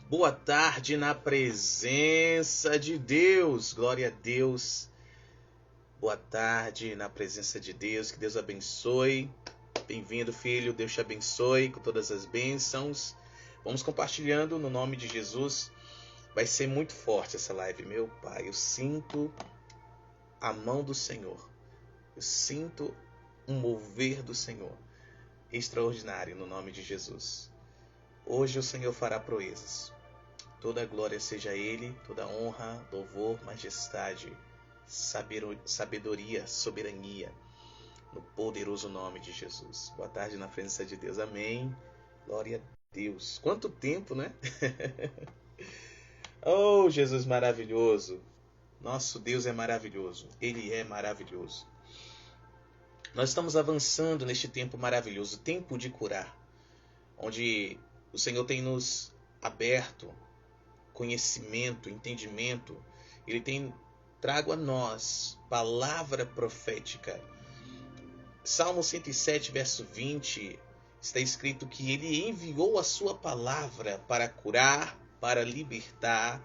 Boa tarde na presença de Deus. Glória a Deus. Boa tarde na presença de Deus. Que Deus abençoe. Bem-vindo, filho. Deus te abençoe com todas as bênçãos. Vamos compartilhando no nome de Jesus. Vai ser muito forte essa live, meu Pai. Eu sinto a mão do Senhor. Eu sinto um mover do Senhor. Extraordinário no nome de Jesus. Hoje o Senhor fará proezas. Toda glória seja a Ele, toda honra, louvor, majestade, sabedoria, soberania, no poderoso nome de Jesus. Boa tarde na presença de Deus. Amém. Glória a Deus. Quanto tempo, né? Oh, Jesus maravilhoso. Nosso Deus é maravilhoso. Ele é maravilhoso. Nós estamos avançando neste tempo maravilhoso, tempo de curar, onde o Senhor tem nos aberto conhecimento, entendimento. Ele tem trago a nós palavra profética. Salmo 107, verso 20, está escrito que ele enviou a sua palavra para curar, para libertar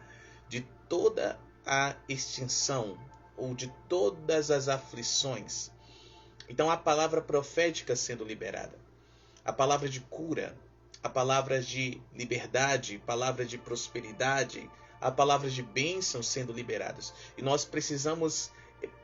de toda a extinção ou de todas as aflições. Então a palavra profética sendo liberada, a palavra de cura, a palavra de liberdade, palavra de prosperidade, a palavra de bênção sendo liberadas. E nós precisamos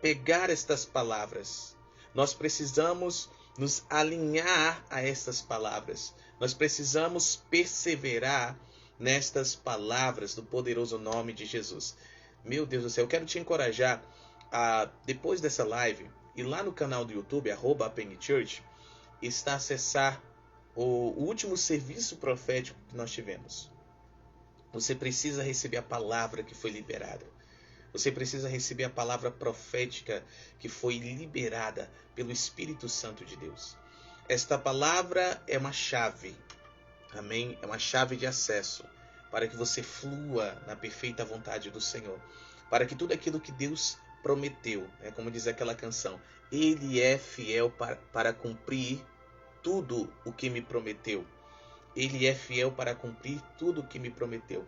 pegar estas palavras. Nós precisamos nos alinhar a estas palavras. Nós precisamos perseverar nestas palavras do poderoso nome de Jesus. Meu Deus do céu, eu quero te encorajar a, depois dessa live, ir lá no canal do YouTube, @APNChurch, está acessar o último serviço profético que nós tivemos. Você precisa receber a palavra que foi liberada. Você precisa receber a palavra profética que foi liberada pelo Espírito Santo de Deus. Esta palavra é uma chave, amém? É uma chave de acesso para que você flua na perfeita vontade do Senhor. Para que tudo aquilo que Deus prometeu, como diz aquela canção, Ele é fiel para cumprir tudo o que me prometeu. Ele é fiel para cumprir tudo o que me prometeu.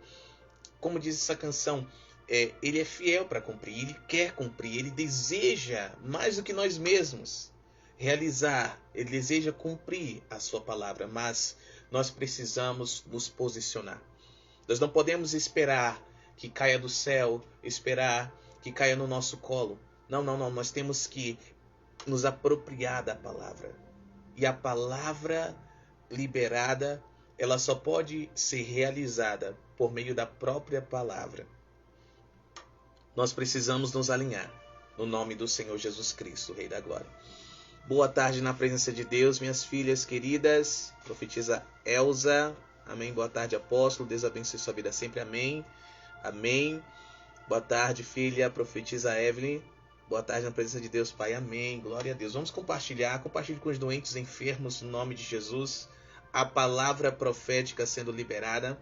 Como diz essa canção, ele é fiel para cumprir, ele quer cumprir, ele deseja mais do que nós mesmos realizar, ele deseja cumprir a sua palavra, mas nós precisamos nos posicionar. Nós não podemos esperar que caia do céu, esperar que caia no nosso colo. Não, nós temos que nos apropriar da palavra. E a palavra liberada, ela só pode ser realizada por meio da própria palavra. Nós precisamos nos alinhar no nome do Senhor Jesus Cristo, Rei da Glória. Boa tarde na presença de Deus, minhas filhas queridas. Profetisa Elza. Amém. Boa tarde, apóstolo. Deus abençoe sua vida sempre. Amém. Amém. Boa tarde, filha. Profetisa Evelyn. Boa tarde na presença de Deus, Pai. Amém. Glória a Deus. Vamos compartilhar. Compartilhe com os doentes enfermos no nome de Jesus. A palavra profética sendo liberada.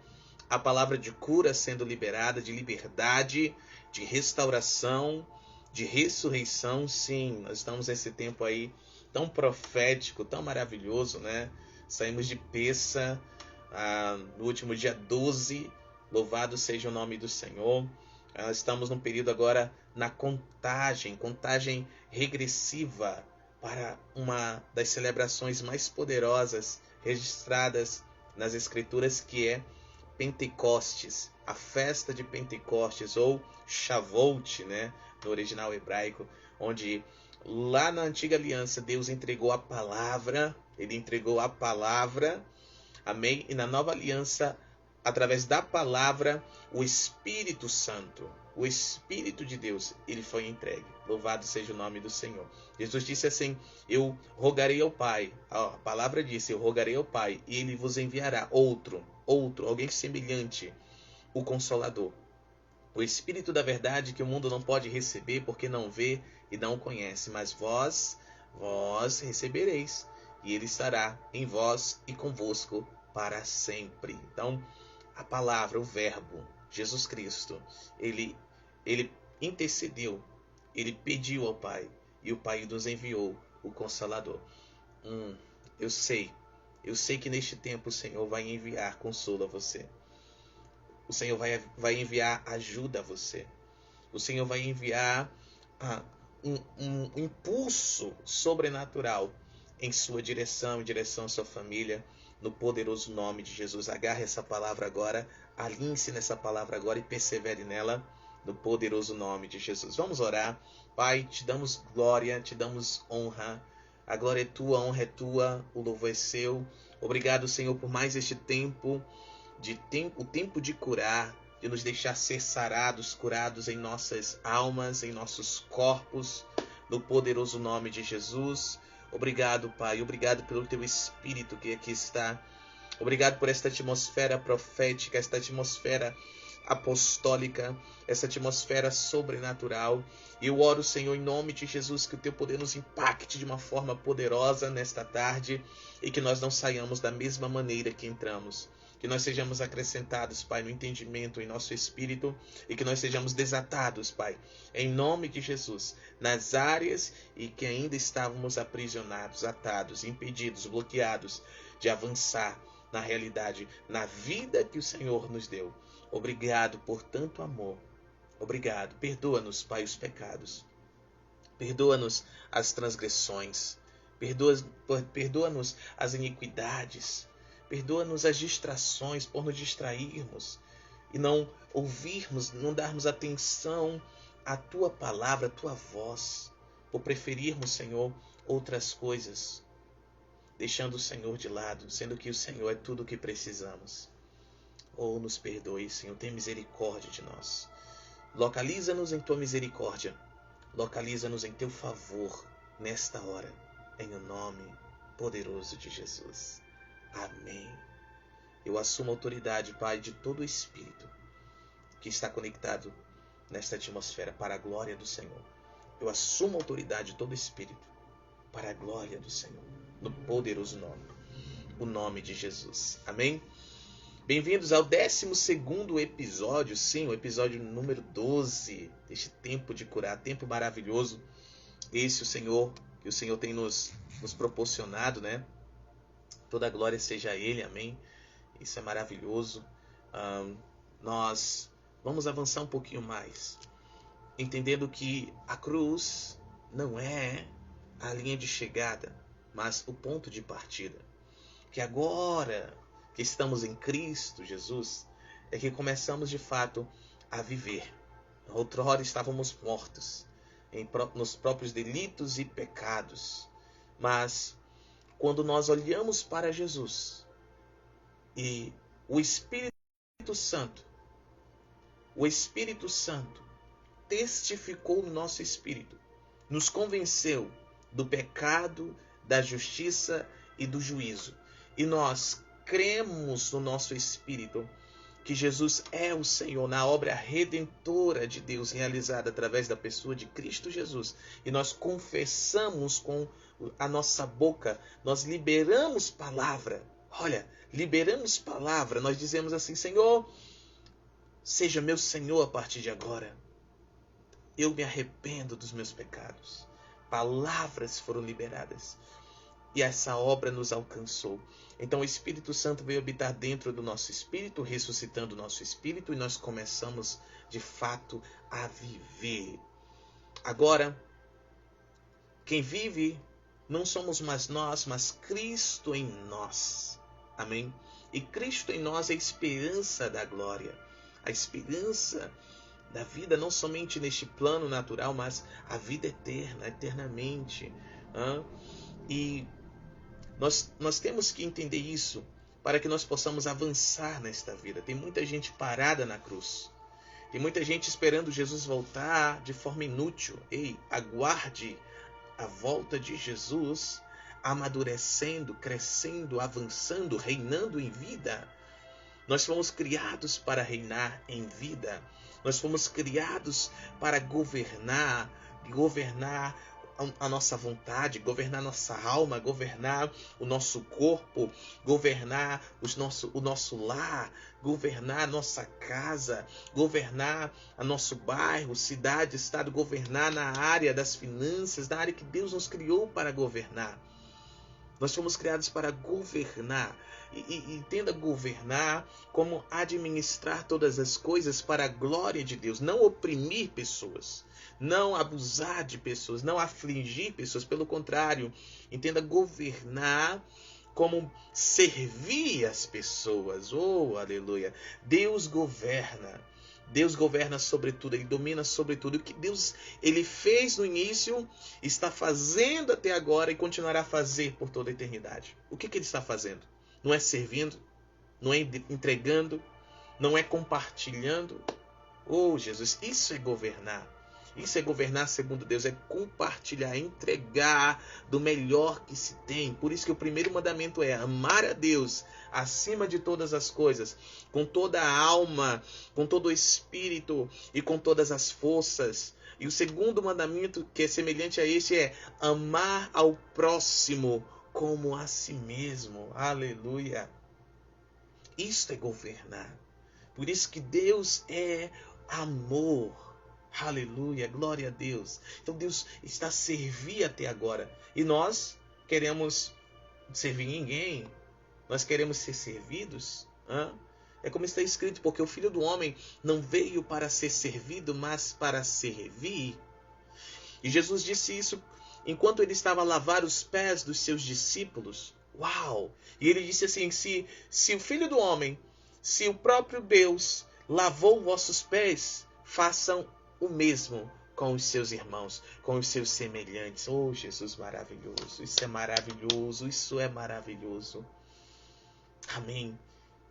A palavra de cura sendo liberada. De liberdade. De restauração. De ressurreição. Sim, nós estamos nesse tempo aí tão profético, tão maravilhoso, né? Saímos de Pessa no último dia 12. Louvado seja o nome do Senhor. Estamos num período agora na contagem regressiva para uma das celebrações mais poderosas registradas nas Escrituras, que é Pentecostes, a festa de Pentecostes, ou Shavuot, né, no original hebraico, onde lá na antiga aliança Deus entregou a palavra, ele entregou a palavra, amém, e na nova aliança, através da palavra, o Espírito Santo, o Espírito de Deus, ele foi entregue. Louvado seja o nome do Senhor. Jesus disse assim, eu rogarei ao Pai, a palavra disse, eu rogarei ao Pai, e ele vos enviará outro, alguém semelhante, o Consolador. O Espírito da verdade que o mundo não pode receber porque não vê e não o conhece, mas vós recebereis, e ele estará em vós e convosco para sempre. Então, a palavra, o verbo, Jesus Cristo, ele intercedeu, ele pediu ao Pai, e o Pai nos enviou o Consolador. Eu sei que neste tempo o Senhor vai enviar consolo a você. O Senhor vai enviar ajuda a você. O Senhor vai enviar um impulso sobrenatural em sua direção, em direção à sua família, no poderoso nome de Jesus. Agarre essa palavra agora, alinhe-se nessa palavra agora e persevere nela, no poderoso nome de Jesus. Vamos orar. Pai, te damos glória, te damos honra. A glória é tua, a honra é tua, o louvor é seu. Obrigado, Senhor, por mais este tempo, o tempo de curar, de nos deixar ser sarados, curados em nossas almas, em nossos corpos, no poderoso nome de Jesus. Obrigado, Pai. Obrigado pelo teu Espírito que aqui está. Obrigado por esta atmosfera profética, esta atmosfera apostólica, essa atmosfera sobrenatural. E eu oro, Senhor, em nome de Jesus, que o teu poder nos impacte de uma forma poderosa nesta tarde e que nós não saiamos da mesma maneira que entramos. Que nós sejamos acrescentados, Pai, no entendimento em nosso espírito e que nós sejamos desatados, Pai, em nome de Jesus, nas áreas e que ainda estávamos aprisionados, atados, impedidos, bloqueados de avançar na realidade, na vida que o Senhor nos deu. Obrigado por tanto amor. Obrigado. Perdoa-nos, Pai, os pecados. Perdoa-nos as transgressões. Perdoa-nos as iniquidades. Perdoa-nos as distrações por nos distrairmos e não ouvirmos, não darmos atenção à tua palavra, à tua voz, por preferirmos, Senhor, outras coisas, deixando o Senhor de lado, sendo que o Senhor é tudo o que precisamos. Oh, nos perdoe, Senhor, tem misericórdia de nós. Localiza-nos em tua misericórdia, localiza-nos em teu favor nesta hora, em o nome poderoso de Jesus. Amém. Eu assumo a autoridade, Pai, de todo o Espírito que está conectado nesta atmosfera para a glória do Senhor. Eu assumo a autoridade de todo o Espírito para a glória do Senhor, no poderoso nome, o nome de Jesus. Amém? Bem-vindos ao 12º episódio, sim, o episódio número 12 deste tempo de curar, tempo maravilhoso. Esse que o Senhor tem nos proporcionado, né? Toda a glória seja a Ele, amém? Isso é maravilhoso. Nós vamos avançar um pouquinho mais, entendendo que a cruz não é a linha de chegada, mas o ponto de partida. Que agora que estamos em Cristo Jesus, é que começamos de fato a viver. Outrora estávamos mortos nos próprios delitos e pecados, mas quando nós olhamos para Jesus e o Espírito Santo testificou no nosso espírito, nos convenceu do pecado, da justiça e do juízo. E nós cremos no nosso espírito que Jesus é o Senhor na obra redentora de Deus realizada através da pessoa de Cristo Jesus. E nós confessamos com a nossa boca, nós liberamos palavra. Olha, liberamos palavra. Nós dizemos assim: Senhor, seja meu Senhor a partir de agora. Eu me arrependo dos meus pecados. Palavras foram liberadas. E essa obra nos alcançou. Então o Espírito Santo veio habitar dentro do nosso espírito, ressuscitando o nosso espírito, e nós começamos de fato a viver. Agora, quem vive não somos mais nós, mas Cristo em nós. Amém? E Cristo em nós é a esperança da glória, a esperança da vida, não somente neste plano natural, mas a vida eterna, eternamente. E nós temos que entender isso para que nós possamos avançar nesta vida. Tem muita gente parada na cruz. Tem muita gente esperando Jesus voltar de forma inútil. Ei, aguarde a volta de Jesus, amadurecendo, crescendo, avançando, reinando em vida. Nós fomos criados para reinar em vida. Nós fomos criados para governar a nossa vontade, governar nossa alma, governar o nosso corpo, governar o nosso lar, governar a nossa casa, governar o nosso bairro, cidade, estado, governar na área das finanças, na área que Deus nos criou para governar. Nós fomos criados para governar. E entenda governar como administrar todas as coisas para a glória de Deus. Não oprimir pessoas. Não abusar de pessoas. Não afligir pessoas. Pelo contrário, entenda governar como servir as pessoas. Oh, aleluia. Deus governa. Deus governa sobre tudo, Ele domina sobre tudo. O que Deus Ele fez no início, está fazendo até agora e continuará a fazer por toda a eternidade. O que Ele está fazendo? Não é servindo, não é entregando, não é compartilhando. Oh, Jesus, isso é governar. Isso é governar segundo Deus, é compartilhar, entregar do melhor que se tem. Por isso que o primeiro mandamento é amar a Deus acima de todas as coisas, com toda a alma, com todo o espírito e com todas as forças. E o segundo mandamento, que é semelhante a esse, é amar ao próximo como a si mesmo. Aleluia! Isto é governar. Por isso que Deus é amor. Aleluia, glória a Deus. Então Deus está a servir até agora. E nós queremos servir ninguém. Nós queremos ser servidos. É como está escrito, porque o Filho do Homem não veio para ser servido, mas para servir. E Jesus disse isso enquanto ele estava a lavar os pés dos seus discípulos. Uau! E ele disse assim, se o Filho do Homem, se o próprio Deus lavou vossos pés, façam o mesmo com os seus irmãos, com os seus semelhantes. Oh, Jesus maravilhoso, isso é maravilhoso, isso é maravilhoso. Amém.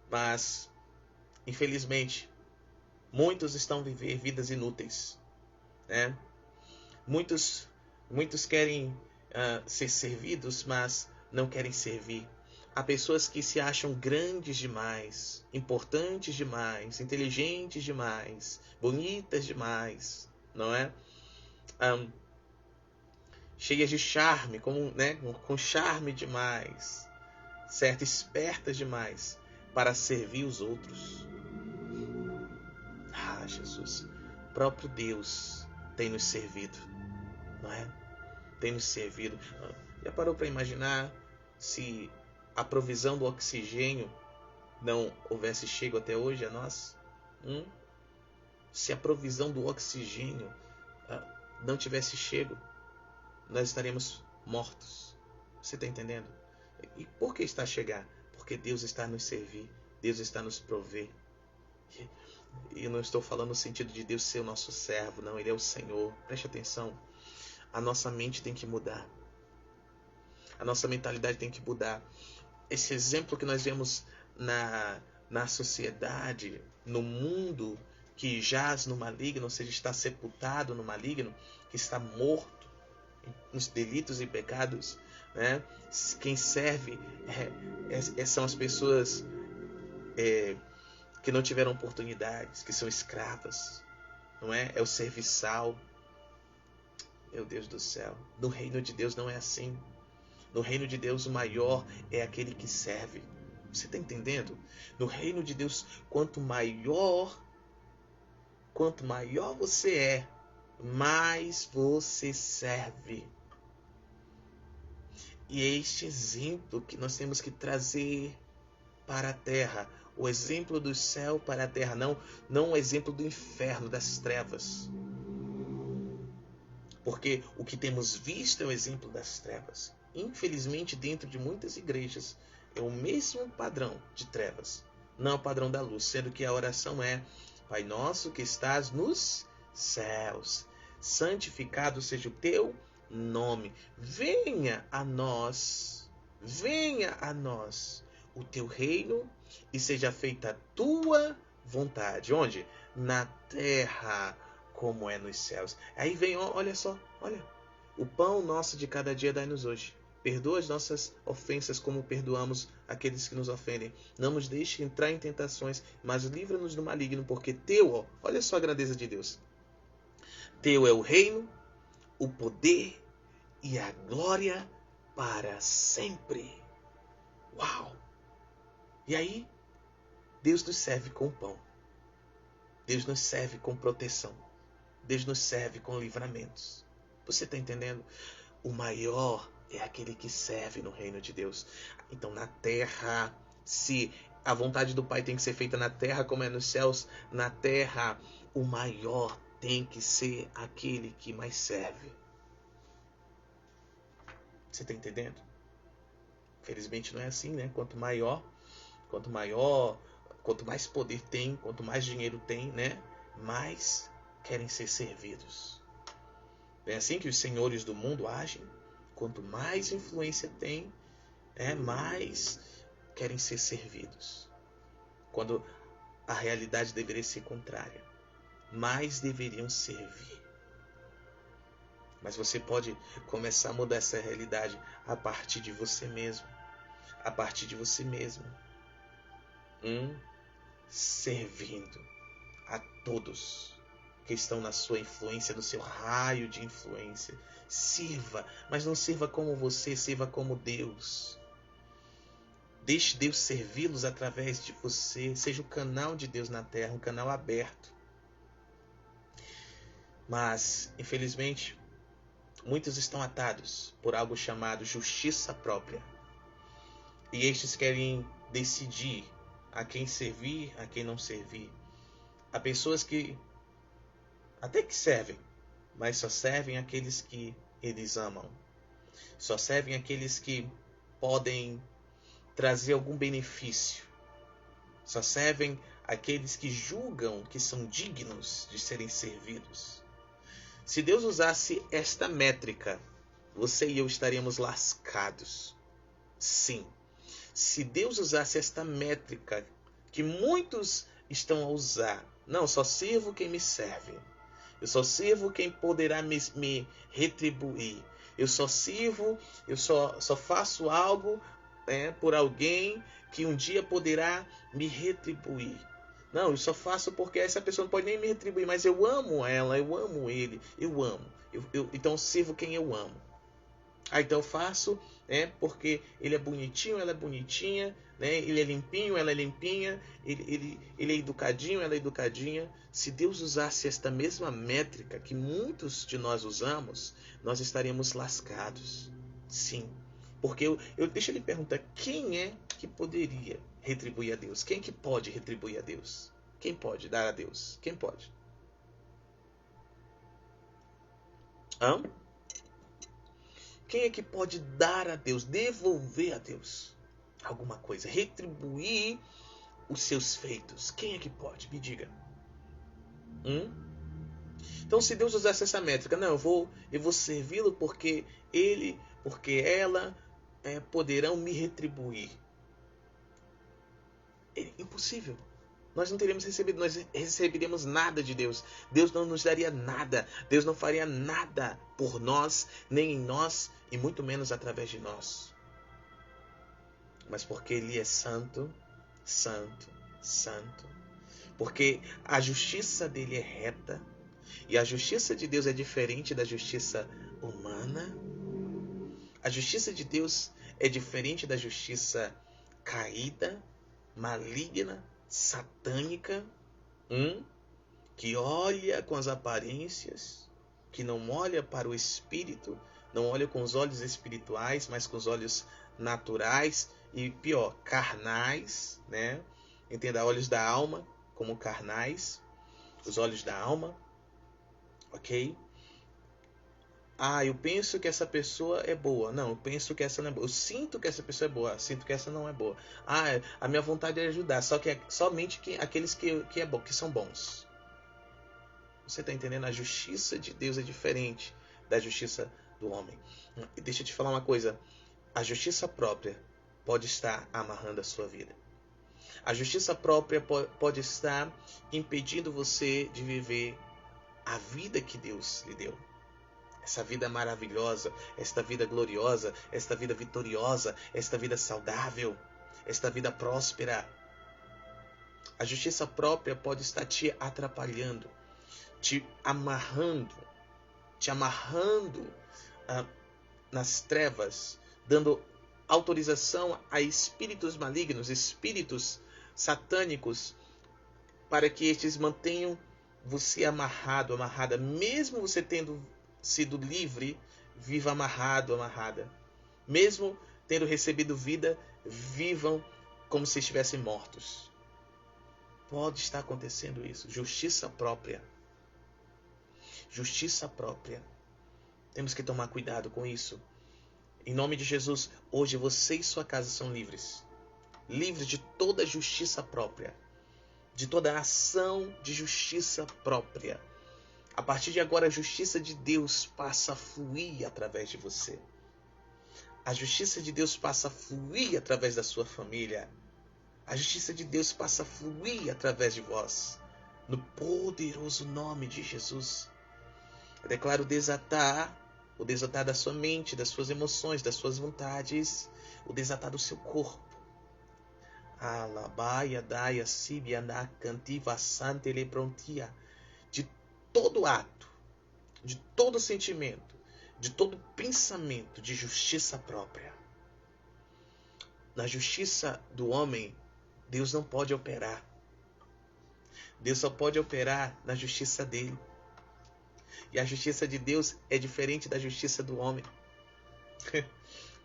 Mas, infelizmente, muitos estão vivendo vidas inúteis, né? Muitos querem ser servidos, mas não querem servir. Há pessoas que se acham grandes demais, importantes demais, inteligentes demais, bonitas demais, não é? Cheias de charme, com charme demais, certo? Espertas demais para servir os outros. Ah, Jesus, o próprio Deus tem nos servido, não é? Tem nos servido. Já parou para imaginar se a provisão do oxigênio não houvesse chego até hoje a nós? Se a provisão do oxigênio não tivesse chego, nós estaremos mortos. Você está entendendo? E por que está a chegar? Porque Deus está a nos servir, Deus está a nos prover. E eu não estou falando no sentido de Deus ser o nosso servo, não, Ele é o Senhor. Preste atenção, a nossa mente tem que mudar, a nossa mentalidade tem que mudar. Esse exemplo que nós vemos na sociedade, no mundo que jaz no maligno, ou seja, está sepultado no maligno, que está morto nos delitos e pecados, né? Quem serve são as pessoas que não tiveram oportunidades, que são escravas, não é? É o serviçal. Meu Deus do céu, no reino de Deus não é assim. No reino de Deus o maior é aquele que serve. Você está entendendo? No reino de Deus, quanto maior você é, mais você serve. E é este exemplo que nós temos que trazer para a terra. O exemplo do céu para a terra, não o exemplo do inferno, das trevas. Porque o que temos visto é o exemplo das trevas. Infelizmente, dentro de muitas igrejas, é o mesmo padrão de trevas, não o padrão da luz, sendo que a oração é: Pai nosso que estás nos céus, santificado seja o teu nome, venha a nós o teu reino e seja feita a tua vontade. Onde? Na terra como é nos céus. Aí vem, olha só, olha. O pão nosso de cada dia dai-nos hoje. Perdoa as nossas ofensas como perdoamos aqueles que nos ofendem. Não nos deixe entrar em tentações, mas livra-nos do maligno, porque teu, olha só a grandeza de Deus. Teu é o reino, o poder e a glória para sempre. Uau! E aí, Deus nos serve com pão. Deus nos serve com proteção. Deus nos serve com livramentos. Você está entendendo? O maior é aquele que serve no reino de Deus. Então, na terra, se a vontade do Pai tem que ser feita na terra como é nos céus, na terra o maior tem que ser aquele que mais serve. Você está entendendo? Felizmente não é assim, né? Quanto mais poder tem, quanto mais dinheiro tem, né? Mais querem ser servidos. É assim que os senhores do mundo agem. Quanto mais influência tem, mais querem ser servidos. Quando a realidade deveria ser contrária. Mais deveriam servir. Mas você pode começar a mudar essa realidade a partir de você mesmo. A partir de você mesmo. Servindo a todos que estão na sua influência, no seu raio de influência. Sirva, mas não sirva como você, sirva como Deus. Deixe Deus servi-los através de você. Seja o canal de Deus na terra, um canal aberto. Mas, infelizmente, muitos estão atados por algo chamado justiça própria. E estes querem decidir a quem servir, a quem não servir. Há pessoas que até que servem, mas só servem aqueles que eles amam. Só servem aqueles que podem trazer algum benefício. Só servem aqueles que julgam que são dignos de serem servidos. Se Deus usasse esta métrica, você e eu estaríamos lascados. Sim. Se Deus usasse esta métrica que muitos estão a usar, não, só sirvo quem me serve. Eu só sirvo quem poderá me retribuir. Eu só sirvo, eu só faço algo por alguém que um dia poderá me retribuir. Não, eu só faço porque essa pessoa não pode nem me retribuir, mas eu amo ela, eu amo ele, eu amo. Então eu sirvo quem eu amo. Então eu faço porque ele é bonitinho, ela é bonitinha, ele é limpinho, ela é limpinha, ele é educadinho, ela é educadinha. Se Deus usasse esta mesma métrica que muitos de nós usamos, nós estaríamos lascados. Sim. Porque deixa eu lhe perguntar, quem é que poderia retribuir a Deus? Quem é que pode retribuir a Deus? Quem pode dar a Deus? Quem pode? Quem é que pode dar a Deus, devolver a Deus alguma coisa, retribuir os seus feitos? Quem é que pode? Me diga. Então, se Deus usasse essa métrica, não, eu vou servi-lo porque ele, porque ela poderão me retribuir. É impossível. Nós não teríamos recebido, nós receberíamos nada de Deus. Deus não nos daria nada. Deus não faria nada por nós, nem em nós, e muito menos através de nós. Mas porque Ele é santo, santo, santo. Porque a justiça dele é reta. E a justiça de Deus é diferente da justiça humana. A justiça de Deus é diferente da justiça caída, maligna, satânica, que olha com as aparências, que não olha para o espírito, não olha com os olhos espirituais, mas com os olhos naturais e pior, carnais, Entenda, olhos da alma como carnais, os olhos da alma, ok? Eu penso que essa pessoa é boa. Não, eu penso que essa não é boa. Eu sinto que essa pessoa é boa. Sinto que essa não é boa. A minha vontade é ajudar. Só que é somente aqueles que são bons. Você está entendendo? A justiça de Deus é diferente da justiça do homem. E deixa eu te falar uma coisa. A justiça própria pode estar amarrando a sua vida. A justiça própria pode estar impedindo você de viver a vida que Deus lhe deu. Essa vida maravilhosa, esta vida gloriosa, esta vida vitoriosa, esta vida saudável, esta vida próspera. A justiça própria pode estar te atrapalhando, te amarrando nas trevas, dando autorização a espíritos malignos, espíritos satânicos, para que estes mantenham você amarrada, mesmo você tendo sido livre, viva amarrada. Mesmo tendo recebido vida, vivam como se estivessem mortos. Pode estar acontecendo isso. Justiça própria. Justiça própria. Temos que tomar cuidado com isso. Em nome de Jesus, hoje você e sua casa são livres. Livres de toda justiça própria. De toda ação de justiça própria. A partir de agora, a justiça de Deus passa a fluir através de você. A justiça de Deus passa a fluir através da sua família. A justiça de Deus passa a fluir através de vós. No poderoso nome de Jesus. Eu declaro o desatar da sua mente, das suas emoções, das suas vontades. O desatar do seu corpo. Alabaia, daia, sibia, na cantiva, sante, lebrontia. De todo ato, de todo sentimento, de todo pensamento de justiça própria. Na justiça do homem, Deus não pode operar. Deus só pode operar na justiça dele. E a justiça de Deus é diferente da justiça do homem.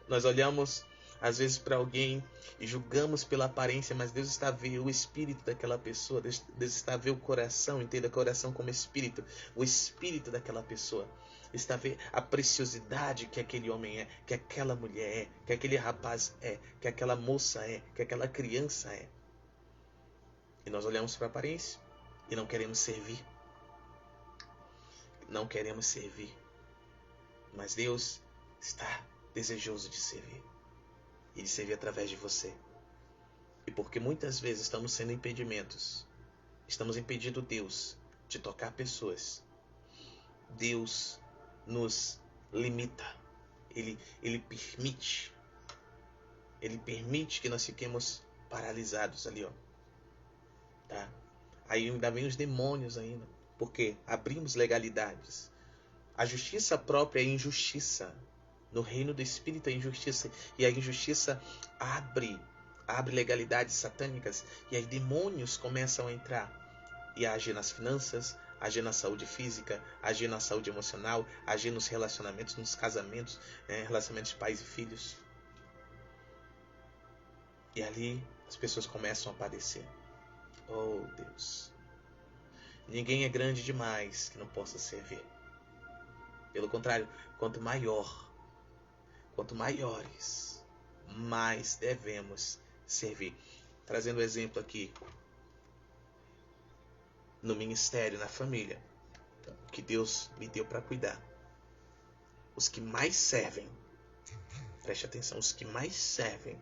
Nós olhamos às vezes para alguém e julgamos pela aparência, mas Deus está a ver o espírito daquela pessoa. Deus está a ver o coração, entenda o coração como espírito. O espírito daquela pessoa. Está a ver a preciosidade que aquele homem é, que aquela mulher é, que aquele rapaz é, que aquela moça é, que aquela criança é. E nós olhamos para a aparência e não queremos servir. Não queremos servir. Mas Deus está desejoso de servir. E de servir através de você. E porque muitas vezes estamos sendo impedimentos. Estamos impedindo Deus de tocar pessoas. Deus nos limita. Ele permite. Ele permite que nós fiquemos paralisados ali, ó. Tá? Aí ainda vem os demônios ainda. Porque abrimos legalidades. A justiça própria é injustiça. No reino do Espírito é injustiça. E a injustiça abre legalidades satânicas. E aí demônios começam a entrar. E a agir nas finanças, agir na saúde física, agir na saúde emocional, agir nos relacionamentos, nos casamentos, relacionamentos de pais e filhos. E ali as pessoas começam a padecer. Oh Deus. Ninguém é grande demais que não possa servir. Pelo contrário, quanto maiores, mais devemos servir. Trazendo um exemplo aqui. No ministério, na família. Que Deus me deu para cuidar. Os que mais servem. Preste atenção. Os que mais servem.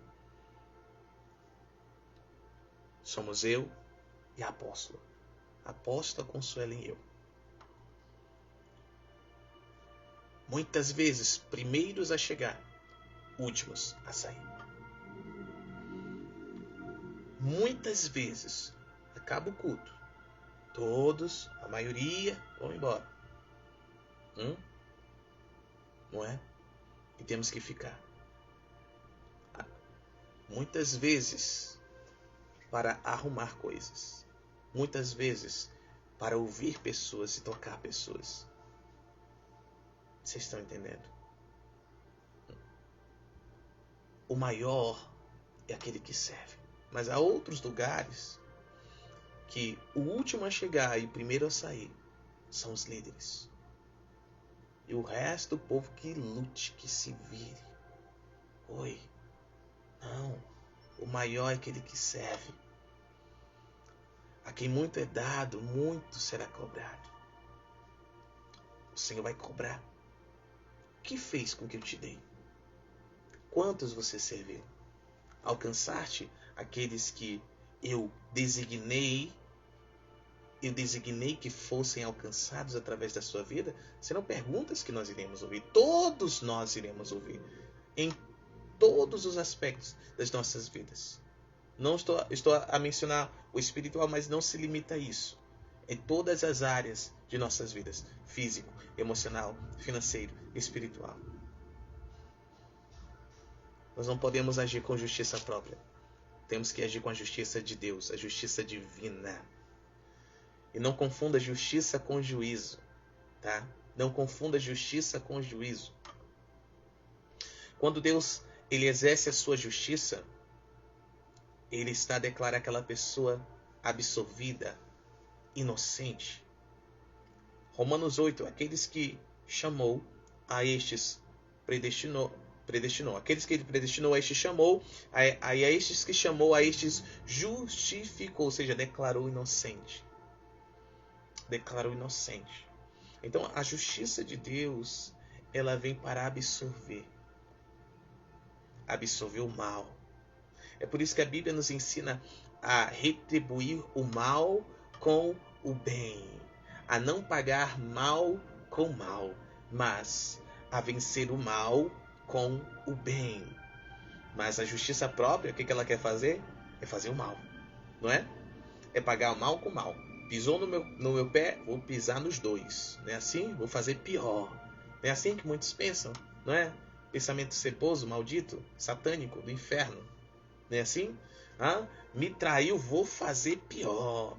Somos eu e a apóstola. A apóstola Consuelo e eu. Muitas vezes, primeiros a chegar, últimos a sair. Muitas vezes, acaba o culto. Todos, a maioria, vão embora. Não é? E temos que ficar. Muitas vezes, para arrumar coisas. Muitas vezes, para ouvir pessoas e tocar pessoas. Vocês estão entendendo? O maior é aquele que serve. Mas há outros lugares que o último a chegar e o primeiro a sair são os líderes. E o resto do povo que lute, que se vire. Oi. Não. O maior é aquele que serve. A quem muito é dado, muito será cobrado. O Senhor vai cobrar. O que fez com que eu te dei? Quantos você serviu? Alcançaste aqueles que eu designei que fossem alcançados através da sua vida? Serão perguntas que nós iremos ouvir. Todos nós iremos ouvir. Em todos os aspectos das nossas vidas. Não estou a mencionar o espiritual, mas não se limita a isso. Em todas as áreas de nossas vidas. Físico, emocional, financeiro, espiritual. Nós não podemos agir com justiça própria. Temos que agir com a justiça de Deus, a justiça divina. E não confunda justiça com juízo, tá? Não confunda justiça com juízo. Quando Deus ele exerce a sua justiça, ele está a declarar aquela pessoa absolvida, inocente. Romanos 8, aqueles que chamou, a estes predestinou. Aqueles que ele predestinou, a estes chamou, a estes que chamou, a estes justificou, ou seja, declarou inocente. Declarou inocente. Então, a justiça de Deus, ela vem para absorver o mal. É por isso que a Bíblia nos ensina a retribuir o mal com o bem, a não pagar mal com mal, mas a vencer o mal com o bem. Mas a justiça própria, o que ela quer fazer? É fazer o mal, não é? É pagar o mal com o mal. Pisou no meu pé, vou pisar nos dois. Não é assim? Vou fazer pior. Não é assim que muitos pensam, não é? Pensamento ceboso, maldito, satânico, do inferno. Não é assim? Me traiu, vou fazer pior.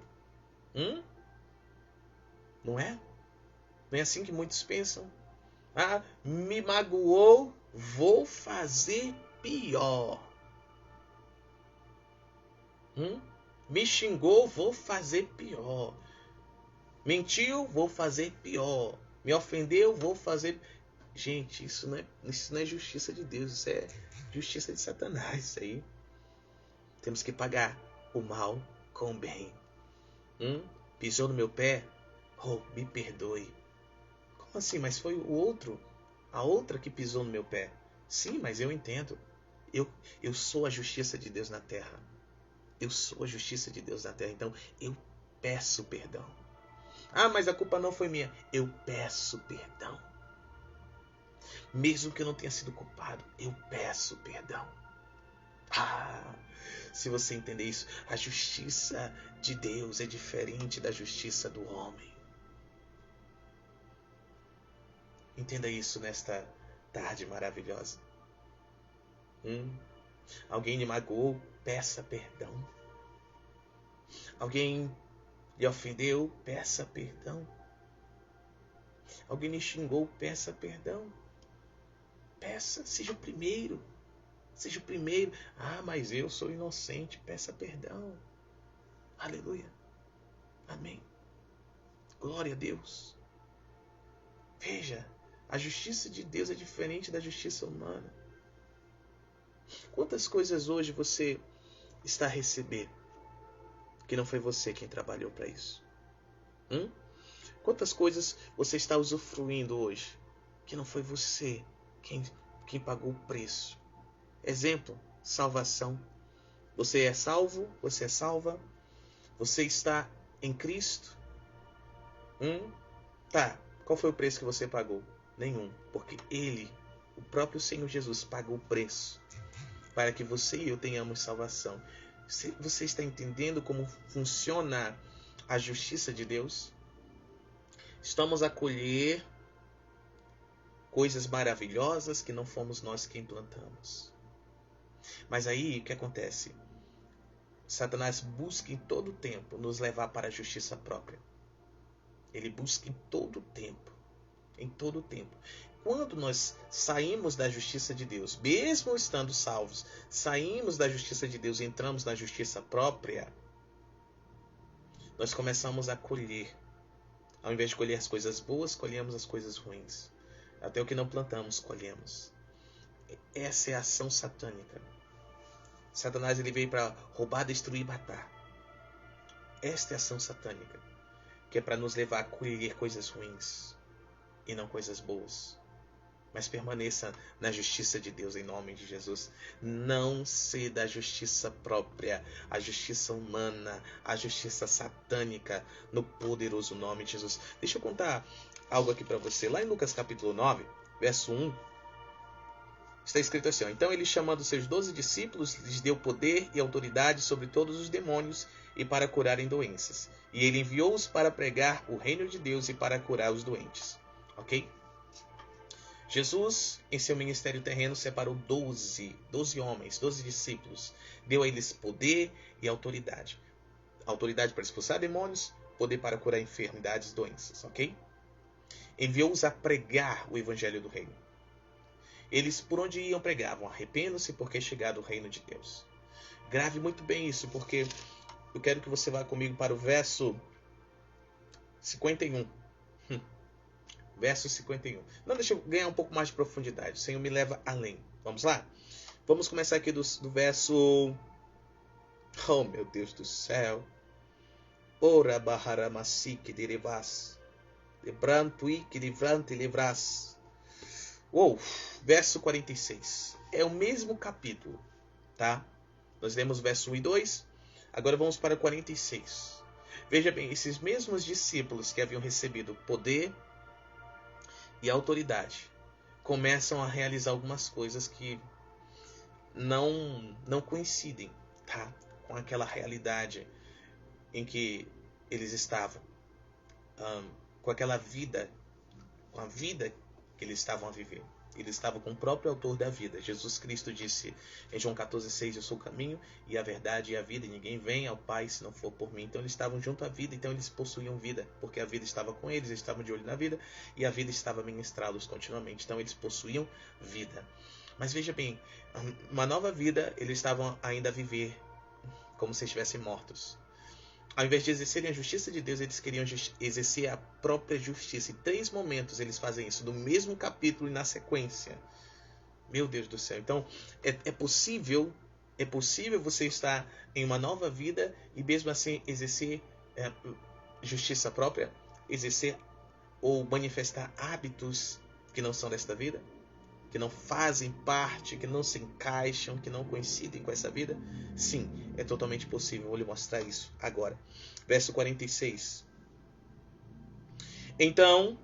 Não é? Não é assim que muitos pensam? Me magoou, vou fazer pior. Me xingou, vou fazer pior. Mentiu, vou fazer pior. Me ofendeu, vou fazer... Gente, isso não é justiça de Deus, isso é justiça de Satanás, isso aí. Temos que pagar o mal com o bem. Pisou no meu pé? Me perdoe. Como assim? Mas foi o outro? A outra que pisou no meu pé? Sim, mas eu entendo. Eu sou a justiça de Deus na terra. Eu sou a justiça de Deus na terra. Então, eu peço perdão. Mas a culpa não foi minha. Eu peço perdão. Mesmo que eu não tenha sido culpado, eu peço perdão. Se você entender isso, a justiça de Deus é diferente da justiça do homem. Entenda isso nesta tarde maravilhosa. Alguém lhe magoou, peça perdão. Alguém lhe ofendeu, peça perdão. Alguém lhe xingou, peça perdão. Peça, seja o primeiro. Seja o primeiro. Mas eu sou inocente, peça perdão. Aleluia. Amém. Glória a Deus. Veja, a justiça de Deus é diferente da justiça humana. Quantas coisas hoje você está a receber que não foi você quem trabalhou para isso? Quantas coisas você está usufruindo hoje que não foi você quem pagou o preço? Exemplo, salvação. Você é salvo, você é salva, você está em Cristo. Qual foi o preço que você pagou? Nenhum, porque Ele, o próprio Senhor Jesus, pagou o preço para que você e eu tenhamos salvação. Você está entendendo como funciona a justiça de Deus? Estamos a colher coisas maravilhosas que não fomos nós quem plantamos. Mas aí o que acontece? Satanás busca em todo tempo nos levar para a justiça própria. Ele busca em todo tempo. Em todo tempo. Quando nós saímos da justiça de Deus, mesmo estando salvos, saímos da justiça de Deus e entramos na justiça própria, nós começamos a colher. Ao invés de colher as coisas boas, colhemos as coisas ruins. Até o que não plantamos, colhemos. Essa é a ação satânica. Satanás ele veio para roubar, destruir e matar. Esta é a ação satânica, que é para nos levar a colher coisas ruins e não coisas boas. Mas permaneça na justiça de Deus em nome de Jesus. Não ceda à justiça própria, à justiça humana, à justiça satânica, no poderoso nome de Jesus. Deixa eu contar algo aqui para você. Lá em Lucas capítulo 9, verso 1, está escrito assim: Então ele, chamando seus 12 discípulos, lhes deu poder e autoridade sobre todos os demônios e para curarem doenças. E ele enviou-os para pregar o reino de Deus e para curar os doentes. Ok? Jesus, em seu ministério terreno, separou 12 homens, 12 discípulos. Deu a eles poder e autoridade. Autoridade para expulsar demônios, poder para curar enfermidades, doenças. Ok? Enviou-os a pregar o evangelho do reino. Eles por onde iam pregavam: arrependam-se porque é chegado o reino de Deus. Grave muito bem isso, porque eu quero que você vá comigo para o verso 51. Verso 51. Não, deixa eu ganhar um pouco mais de profundidade. O Senhor me leva além. Vamos lá? Vamos começar aqui do verso... Oh, meu Deus do céu. Ora baharamasi derivas. Lebrantui que livrante livras. Uou, verso 46. É o mesmo capítulo, tá? Nós lemos verso 1 e 2. Agora vamos para 46. Veja bem, esses mesmos discípulos que haviam recebido poder e autoridade começam a realizar algumas coisas que não coincidem, tá? Com aquela realidade em que eles estavam, com aquela vida, com a vida que eles estavam a viver. Eles estavam com o próprio autor da vida. Jesus Cristo disse em João 14,6: eu sou o caminho e a verdade e a vida, e ninguém vem ao Pai se não for por mim. Então eles estavam junto à vida, então eles possuíam vida, porque a vida estava com eles estavam de olho na vida, e a vida estava a ministrá-los continuamente. Então eles possuíam vida. Mas veja bem, uma nova vida eles estavam ainda a viver como se estivessem mortos. Ao invés de exercerem a justiça de Deus, eles queriam exercer a própria justiça. Em 3 momentos eles fazem isso, no mesmo capítulo e na sequência. Meu Deus do céu. Então, é possível você estar em uma nova vida e mesmo assim exercer justiça própria? Exercer ou manifestar hábitos que não são desta vida? Que não fazem parte, que não se encaixam, que não coincidem com essa vida? Sim, é totalmente possível. Vou lhe mostrar isso agora. Verso 46. Então,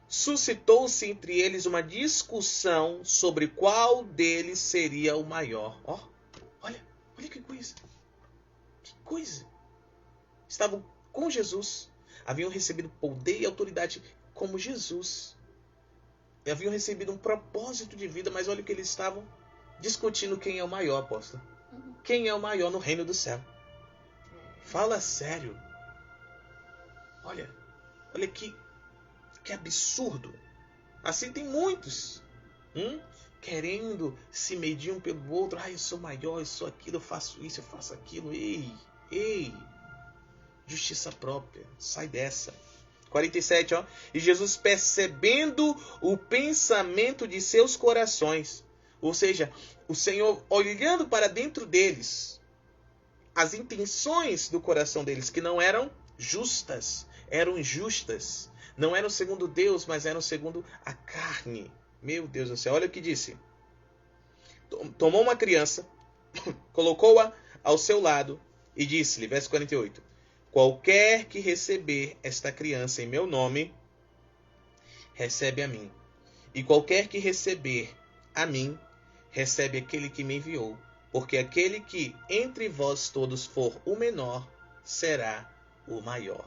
suscitou-se entre eles uma discussão sobre qual deles seria o maior. Olha que coisa. Que coisa. Estavam com Jesus. Haviam recebido poder e autoridade como Jesus. Haviam recebido um propósito de vida, mas olha o que eles estavam discutindo: quem é o maior, apóstolo. Quem é o maior no reino do céu? Fala sério. Olha que absurdo. Assim tem muitos querendo se medir um pelo outro. Eu sou maior, eu sou aquilo, eu faço isso, eu faço aquilo. Ei, justiça própria, sai dessa. 47, e Jesus, percebendo o pensamento de seus corações, ou seja, o Senhor olhando para dentro deles, as intenções do coração deles, que não eram justas, eram injustas, não eram segundo Deus, mas eram segundo a carne. Meu Deus do céu, olha o que disse. Tomou uma criança, colocou-a ao seu lado e disse-lhe, verso 48, qualquer que receber esta criança em meu nome, recebe a mim. E qualquer que receber a mim, recebe aquele que me enviou. Porque aquele que entre vós todos for o menor, será o maior.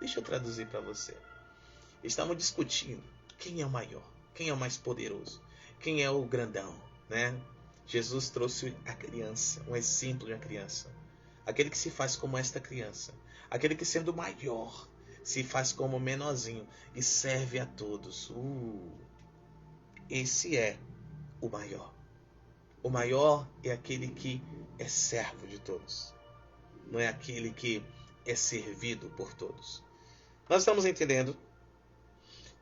Deixa eu traduzir para você. Estavam discutindo quem é o maior, quem é o mais poderoso, quem é o grandão, né? Jesus trouxe a criança, um exemplo de uma criança. Aquele que se faz como esta criança. Aquele que, sendo maior, se faz como menorzinho e serve a todos. Esse é o maior. O maior é aquele que é servo de todos. Não é aquele que é servido por todos. Nós estamos entendendo?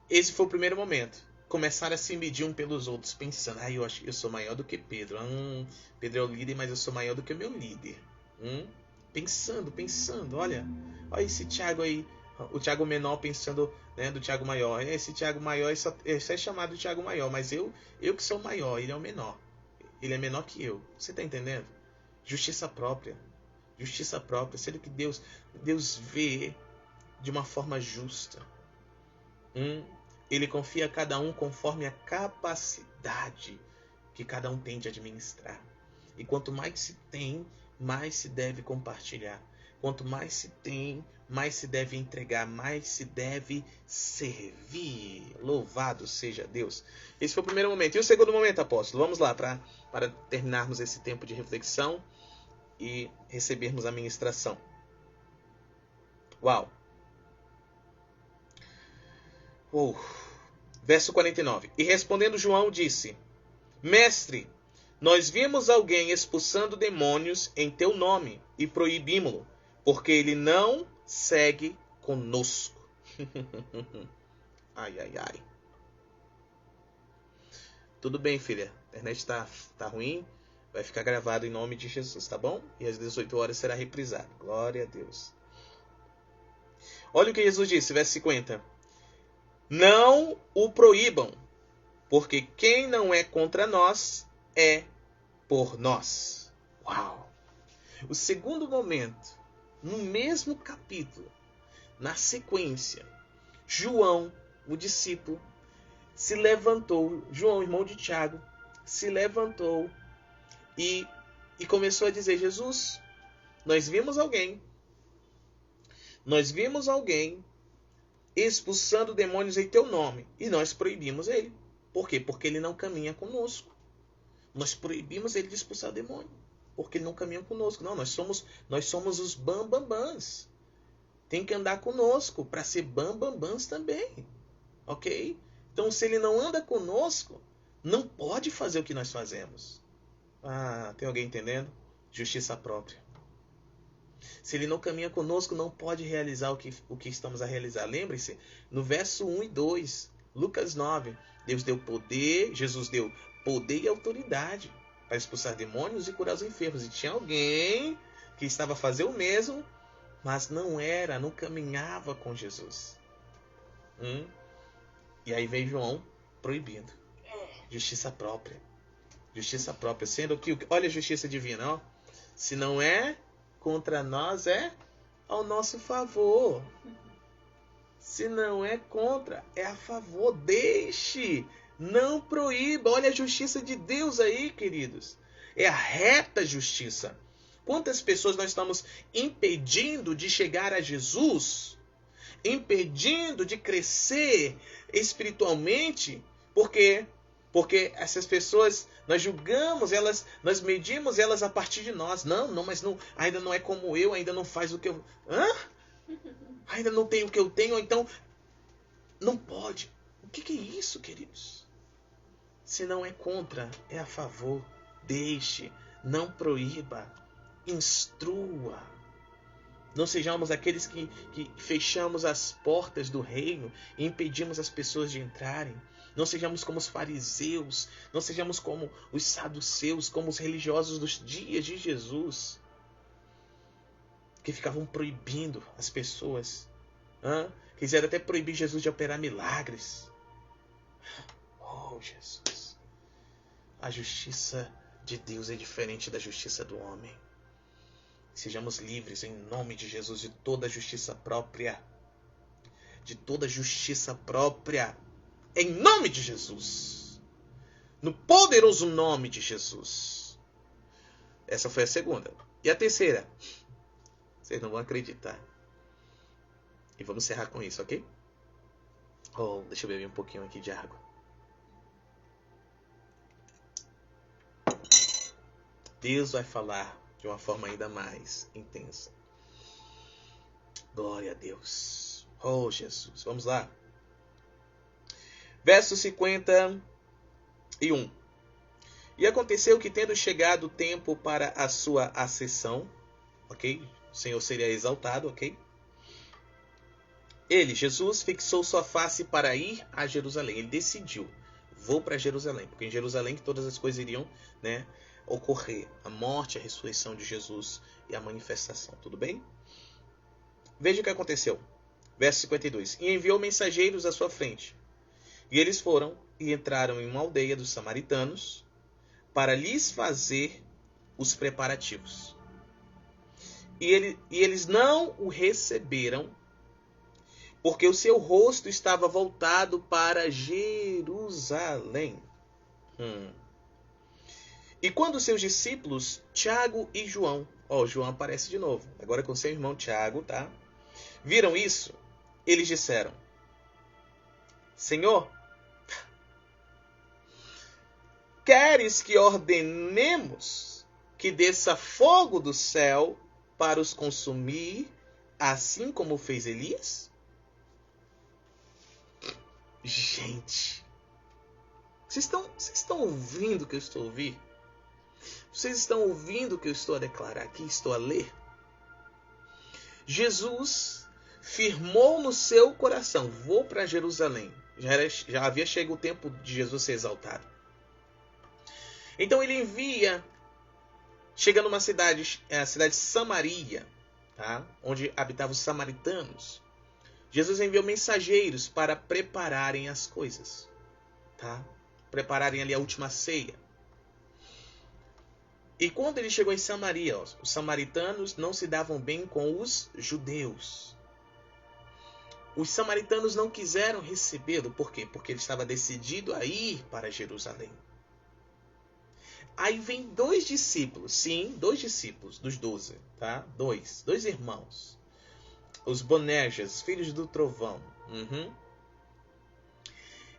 Esse foi o primeiro momento. Começaram a se medir um pelos outros, pensando, eu acho que eu sou maior do que Pedro. Pedro é o líder, mas eu sou maior do que o meu líder. Pensando, olha esse Tiago aí, o Tiago menor pensando, né, do Tiago maior. Esse Tiago maior, esse é chamado de Tiago maior, mas eu que sou o maior, ele é o menor. Ele é menor que eu. Você está entendendo? Justiça própria. Justiça própria. Sendo que Deus vê de uma forma justa. Ele confia a cada um conforme a capacidade que cada um tem de administrar. E quanto mais se tem, mais se deve compartilhar. Quanto mais se tem, mais se deve entregar, mais se deve servir. Louvado seja Deus. Esse foi o primeiro momento. E o segundo momento, apóstolo? Vamos lá para terminarmos esse tempo de reflexão e recebermos a ministração. Uau! Verso 49. E respondendo João disse: Mestre, nós vimos alguém expulsando demônios em teu nome e proibimos-lo, porque ele não segue conosco. Ai, ai, ai. Tudo bem, filha. A internet tá ruim. Vai ficar gravado em nome de Jesus, tá bom? E às 18 horas será reprisado. Glória a Deus. Olha o que Jesus disse, verso 50. Não o proíbam, porque quem não é contra nós é por nós. Uau! O segundo momento, no mesmo capítulo, na sequência, João, o discípulo, se levantou, João, irmão de Tiago, se levantou e começou a dizer: Jesus, nós vimos alguém expulsando demônios em teu nome e nós proibimos ele. Por quê? Porque ele não caminha conosco. Nós proibimos ele de expulsar o demônio, porque ele não caminha conosco. Não, nós somos os bambambãs. Tem que andar conosco para ser bambambãs também. Ok? Então, se ele não anda conosco, não pode fazer o que nós fazemos. Ah, tem alguém entendendo? Justiça própria. Se ele não caminha conosco, não pode realizar o que estamos a realizar. Lembre-se, no verso 1 e 2, Lucas 9, Deus deu poder, Jesus deu poder e autoridade para expulsar demônios e curar os enfermos. E tinha alguém que estava a fazer o mesmo, mas não caminhava com Jesus. E aí veio João proibindo. Justiça própria. Justiça própria. Sendo que, olha a justiça divina, ó. Se não é contra nós, é ao nosso favor. Se não é contra, é a favor. Deixe. Não proíba. Olha a justiça de Deus aí, queridos. É a reta justiça. Quantas pessoas nós estamos impedindo de chegar a Jesus? Impedindo de crescer espiritualmente? Porque essas pessoas, nós julgamos elas, nós medimos elas a partir de nós. Não, mas não, ainda não é como eu, ainda não faz o que eu... Ainda não tem o que eu tenho, então não pode. O que é isso, queridos? Se não é contra, é a favor. Deixe, não proíba, instrua. Não sejamos aqueles que fechamos as portas do reino e impedimos as pessoas de entrarem. Não sejamos como os fariseus, não sejamos como os saduceus, como os religiosos dos dias de Jesus, que ficavam proibindo as pessoas. Quiseram até proibir Jesus de operar milagres. Oh, Jesus! A justiça de Deus é diferente da justiça do homem. Sejamos livres em nome de Jesus de toda justiça própria. De toda justiça própria. Em nome de Jesus. No poderoso nome de Jesus. Essa foi a segunda. E a terceira? Vocês não vão acreditar. E vamos encerrar com isso, ok? Deixa eu beber um pouquinho aqui de água. Deus vai falar de uma forma ainda mais intensa. Glória a Deus. Oh, Jesus. Vamos lá. Verso 51. E aconteceu que, tendo chegado o tempo para a sua acessão, ok? O Senhor seria exaltado, ok? Ele, Jesus, fixou sua face para ir a Jerusalém. Ele decidiu, vou para Jerusalém, porque em Jerusalém que todas as coisas iriam, ocorrer. A morte, a ressurreição de Jesus e a manifestação. Tudo bem? Veja o que aconteceu. Verso 52. E enviou mensageiros à sua frente. E eles foram e entraram em uma aldeia dos samaritanos para lhes fazer os preparativos. E eles não o receberam, porque o seu rosto estava voltado para Jerusalém. E quando seus discípulos, Tiago e João, João aparece de novo, agora com seu irmão Tiago, tá? Viram isso, eles disseram: Senhor, queres que ordenemos que desça fogo do céu para os consumir, assim como fez Elias? Gente, vocês estão ouvindo o que eu estou a ouvir? Vocês estão ouvindo o que eu estou a declarar aqui, estou a ler? Jesus firmou no seu coração, vou para Jerusalém. Já havia chegado o tempo de Jesus ser exaltado. Então ele envia, chega numa cidade, a cidade de Samaria, tá? Onde habitavam os samaritanos. Jesus enviou mensageiros para prepararem as coisas, tá? Prepararem ali a última ceia. E quando ele chegou em Samaria, os samaritanos não se davam bem com os judeus. Os samaritanos não quiseram recebê-lo. Por quê? Porque ele estava decidido a ir para Jerusalém. Aí vem 2 discípulos. Sim, 2 discípulos dos 12. Tá? Dois irmãos. Os Bonerjas, filhos do trovão.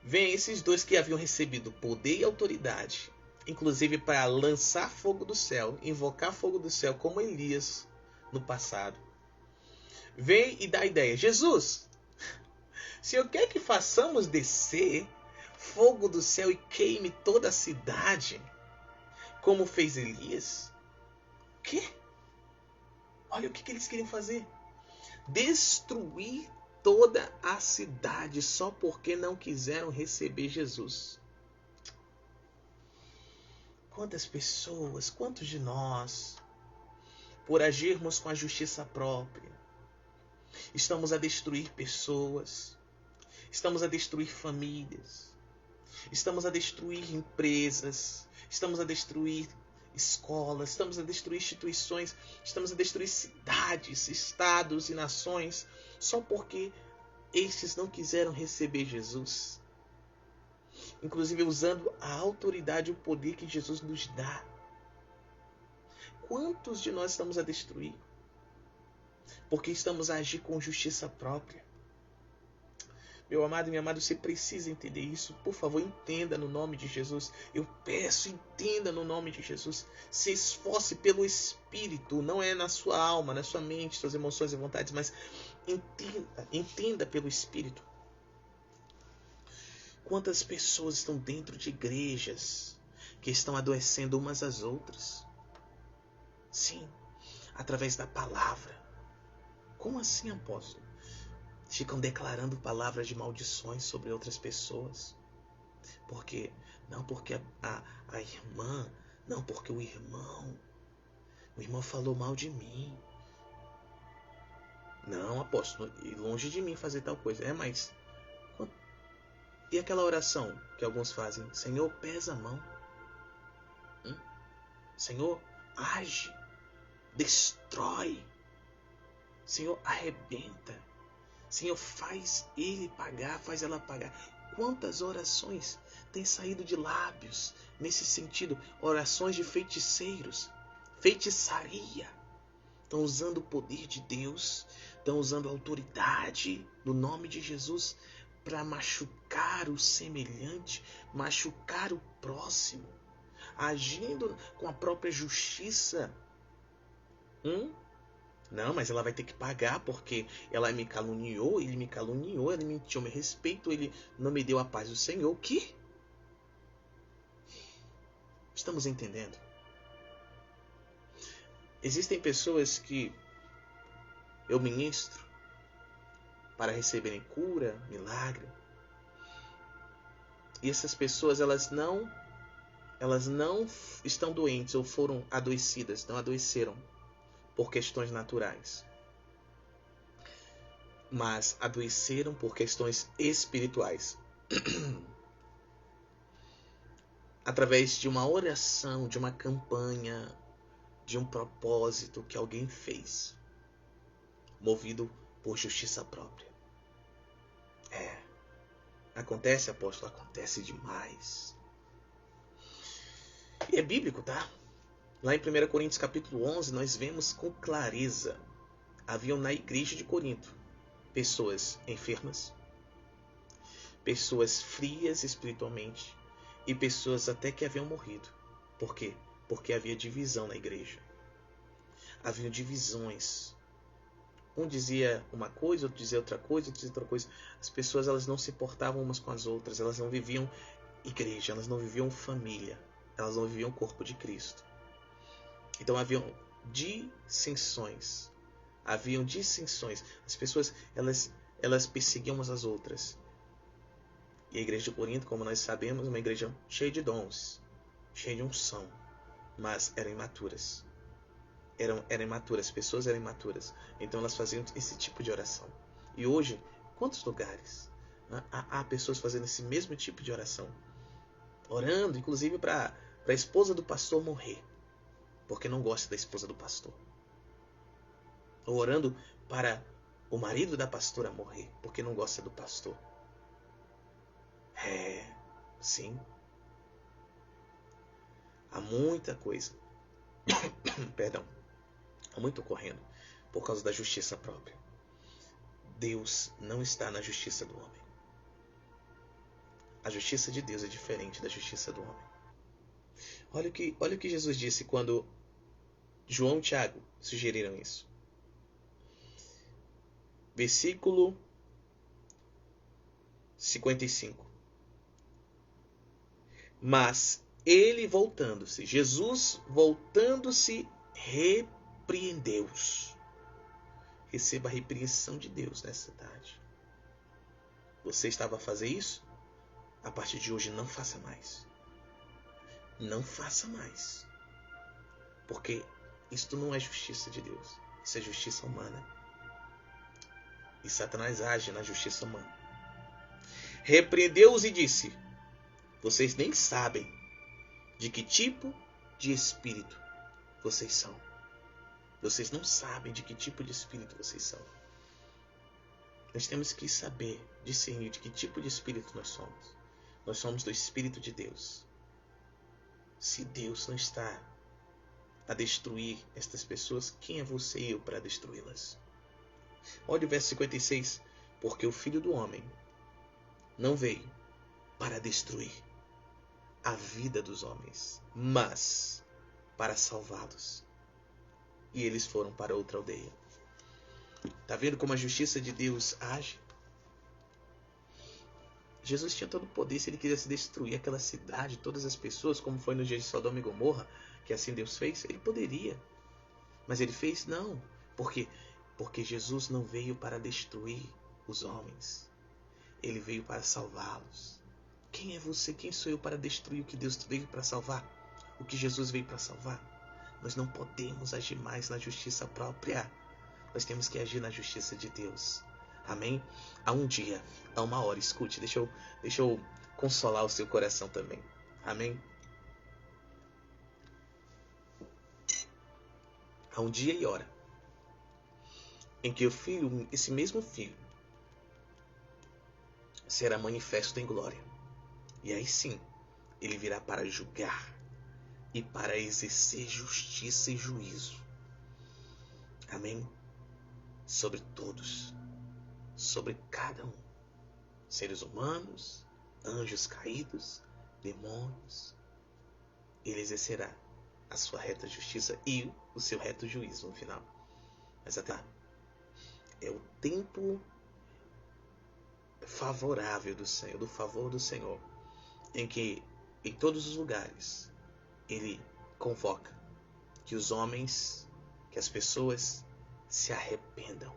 Vem esses 2 que haviam recebido poder e autoridade. Inclusive para lançar fogo do céu. Invocar fogo do céu como Elias no passado. Vem e dá a ideia. Jesus, o Senhor quer que façamos descer fogo do céu e queime toda a cidade, como fez Elias? O quê? Olha o que eles queriam fazer. Destruir toda a cidade só porque não quiseram receber Jesus. Quantas pessoas, quantos de nós, por agirmos com a justiça própria, estamos a destruir pessoas, estamos a destruir famílias, estamos a destruir empresas, estamos a destruir escolas, estamos a destruir instituições, estamos a destruir cidades, estados e nações, só porque estes não quiseram receber Jesus. Inclusive usando a autoridade e o poder que Jesus nos dá. Quantos de nós estamos a destruir? Porque estamos a agir com justiça própria. Meu amado e minha amada, você precisa entender isso. Por favor, entenda no nome de Jesus. Eu peço, entenda no nome de Jesus. Se esforce pelo Espírito. Não é na sua alma, na sua mente, suas emoções e vontades, mas entenda pelo Espírito. Quantas pessoas estão dentro de igrejas que estão adoecendo umas às outras? Sim, através da palavra. Como assim, apóstolo? Ficam declarando palavras de maldições sobre outras pessoas. Por quê? Não porque a irmã, não porque o irmão falou mal de mim. Não, apóstolo, longe de mim fazer tal coisa. Mas e aquela oração que alguns fazem? Senhor, pesa a mão. Senhor, age. Destrói. Senhor, arrebenta. Senhor, faz ele pagar, faz ela pagar. Quantas orações têm saído de lábios nesse sentido? Orações de feiticeiros, feitiçaria. Estão usando o poder de Deus, estão usando a autoridade no nome de Jesus para machucar o semelhante, machucar o próximo, agindo com a própria justiça. Não, mas ela vai ter que pagar porque ela me caluniou, ele me caluniou, ele mentiu meu respeito, ele não me deu a paz do Senhor. O quê? Estamos entendendo? Existem pessoas que eu ministro para receberem cura, milagre. E essas pessoas, elas não estão doentes ou foram adoecidas, não adoeceram por questões naturais, mas adoeceram por questões espirituais. Através de uma oração, de uma campanha, de um propósito que alguém fez, movido por justiça própria. Acontece, apóstolo? Acontece demais. E é bíblico, tá? Lá em 1 Coríntios capítulo 11, nós vemos com clareza. Haviam na igreja de Corinto pessoas enfermas, pessoas frias espiritualmente e pessoas até que haviam morrido. Por quê? Porque havia divisão na igreja. Havia divisões. Um dizia uma coisa, outro dizia outra coisa, outro dizia outra coisa. As pessoas, elas não se importavam umas com as outras. Elas não viviam igreja, elas não viviam família. Elas não viviam o corpo de Cristo. Então haviam dissensões. As pessoas, elas perseguiam umas às outras. E a igreja de Corinto, como nós sabemos, é uma igreja cheia de dons, cheia de unção, mas eram imaturas. Eram imaturas, as pessoas eram imaturas. Então elas faziam esse tipo de oração. E hoje, quantos lugares há pessoas fazendo esse mesmo tipo de oração? Orando, inclusive, para a esposa do pastor morrer, porque não gosta da esposa do pastor. Ou orando para o marido da pastora morrer, porque não gosta do pastor. Sim. Há muita coisa. Perdão. Há muito ocorrendo por causa da justiça própria. Deus não está na justiça do homem. A justiça de Deus é diferente da justiça do homem. Olha o que Jesus disse quando João e Tiago sugeriram isso. Versículo 55. Mas ele voltando-se, Jesus voltando-se, repreendeu-os. Receba a repreensão de Deus nessa tarde. Você estava a fazer isso? A partir de hoje não faça mais. Não faça mais. Porque isto não é justiça de Deus. Isso é justiça humana. E Satanás age na justiça humana. Repreendeu-os e disse: vocês nem sabem de que tipo de espírito vocês são. Vocês não sabem de que tipo de espírito vocês são. Nós temos que saber, discernir de que tipo de espírito nós somos. Nós somos do Espírito de Deus. Se Deus não está a destruir estas pessoas, quem é você e eu para destruí-las? Olha o verso 56. Porque o Filho do Homem não veio para destruir a vida dos homens, mas para salvá-los. E eles foram para outra aldeia. Está vendo como a justiça de Deus age? Jesus tinha todo o poder. Se ele quisesse destruir aquela cidade, todas as pessoas, como foi no dia de Sodoma e Gomorra, que assim Deus fez, ele poderia. Mas ele fez? Não. Por quê? Porque Jesus não veio para destruir os homens. Ele veio para salvá-los. Quem é você? Quem sou eu para destruir o que Deus veio para salvar? O que Jesus veio para salvar? Nós não podemos agir mais na justiça própria. Nós temos que agir na justiça de Deus. Amém? Há um dia, há uma hora. Escute, deixa eu consolar o seu coração também. Amém? Há um dia e hora em que o Filho, esse mesmo Filho, será manifesto em glória. E aí sim, ele virá para julgar e para exercer justiça e juízo. Amém? Sobre todos, sobre cada um. Seres humanos, anjos caídos, demônios. Ele exercerá a sua reta justiça e o seu reto juízo no final. Mas até lá, é o tempo favorável do Senhor, do favor do Senhor, em que em todos os lugares ele convoca que os homens, que as pessoas se arrependam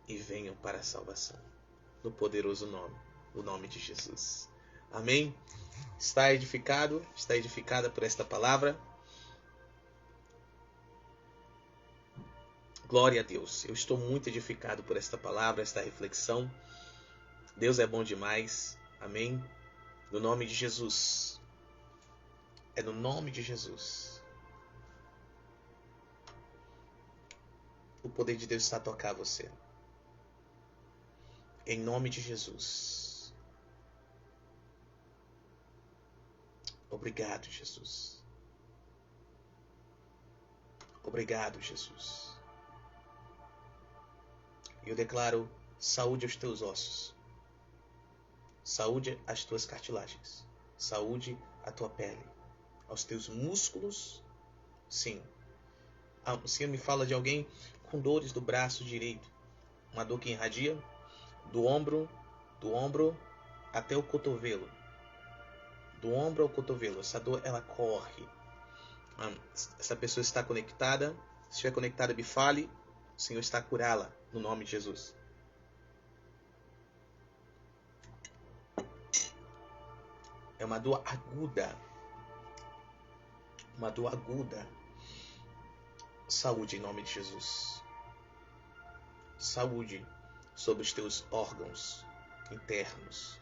e venham para a salvação, no poderoso nome, o nome de Jesus. Amém? Está edificado? Está edificada por esta palavra? Glória a Deus. Eu estou muito edificado por esta palavra, esta reflexão. Deus é bom demais. Amém? No nome de Jesus. É no nome de Jesus. O poder de Deus está a tocar você. Em nome de Jesus. Obrigado, Jesus. Obrigado, Jesus. Eu declaro saúde aos teus ossos. Saúde às tuas cartilagens. Saúde à tua pele. Aos teus músculos. Sim. O Senhor me fala de alguém com dores do braço direito, uma dor que irradia do ombro até o cotovelo, do ombro ao cotovelo. Essa dor, ela corre. Essa pessoa está conectada. Se estiver conectada, me fale. O Senhor está a curá-la, no nome de Jesus. É uma dor aguda. Uma dor aguda. Saúde em nome de Jesus. Saúde sobre os teus órgãos internos.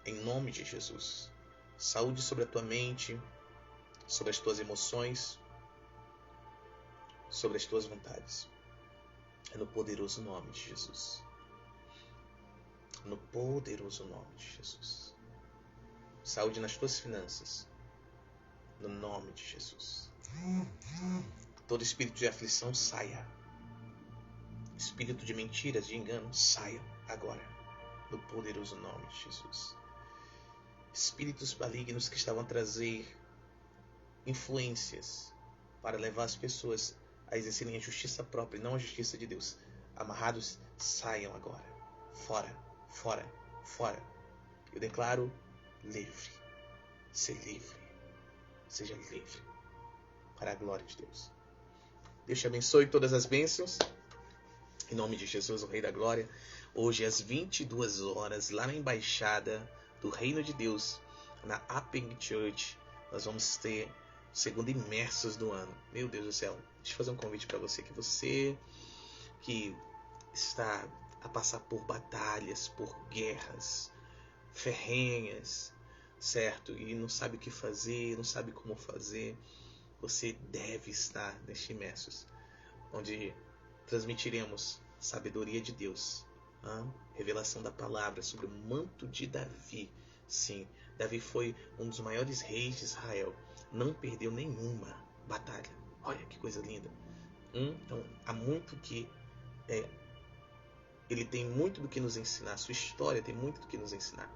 Em nome de Jesus. Saúde sobre a tua mente, sobre as tuas emoções, sobre as tuas vontades. É no poderoso nome de Jesus. No poderoso nome de Jesus. Saúde nas tuas finanças. No nome de Jesus. Todo espírito de aflição saia. Espírito de mentiras, de engano, saia agora. No poderoso nome de Jesus. Espíritos malignos que estavam a trazer influências para levar as pessoas a exercerem a justiça própria e não a justiça de Deus. Amarrados, saiam agora. Fora, fora, fora. Eu declaro livre. Ser livre. Seja livre. Para a glória de Deus. Deus te abençoe todas as bênçãos. Em nome de Jesus, o Rei da Glória. Hoje às 22 horas, lá na Embaixada do Reino de Deus, na Apping Church, nós vamos ter o segundo Imersos do ano. Meu Deus do céu. Deixa eu fazer um convite para você, que você que está a passar por batalhas, por guerras ferrenhas, certo? E não sabe o que fazer, não sabe como fazer. Você deve estar neste Imersos, onde transmitiremos sabedoria de Deus, revelação da palavra sobre o manto de Davi. Sim, Davi foi um dos maiores reis de Israel, não perdeu nenhuma batalha. Olha que coisa linda. Então, há muito que ele tem muito do que nos ensinar, sua história tem muito do que nos ensinar.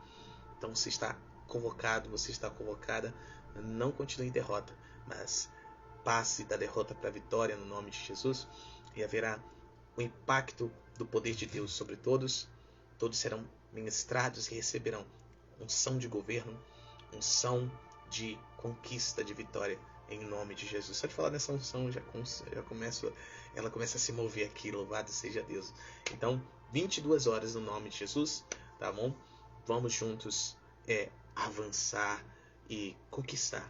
Então você está convocado, você está convocada, não continue em derrota, mas passe da derrota para a vitória no nome de Jesus, e haverá o impacto do poder de Deus sobre todos. Todos serão ministrados e receberão unção de governo, unção de conquista, de vitória, em nome de Jesus. Só de falar nessa unção, ela começa a se mover aqui, louvado seja Deus. Então, 22 horas no nome de Jesus, tá bom? Vamos juntos avançar e conquistar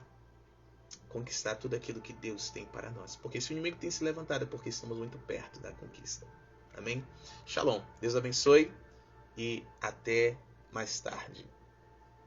tudo aquilo que Deus tem para nós. Porque se o inimigo tem se levantado, é porque estamos muito perto da conquista. Amém? Shalom. Deus abençoe e até mais tarde.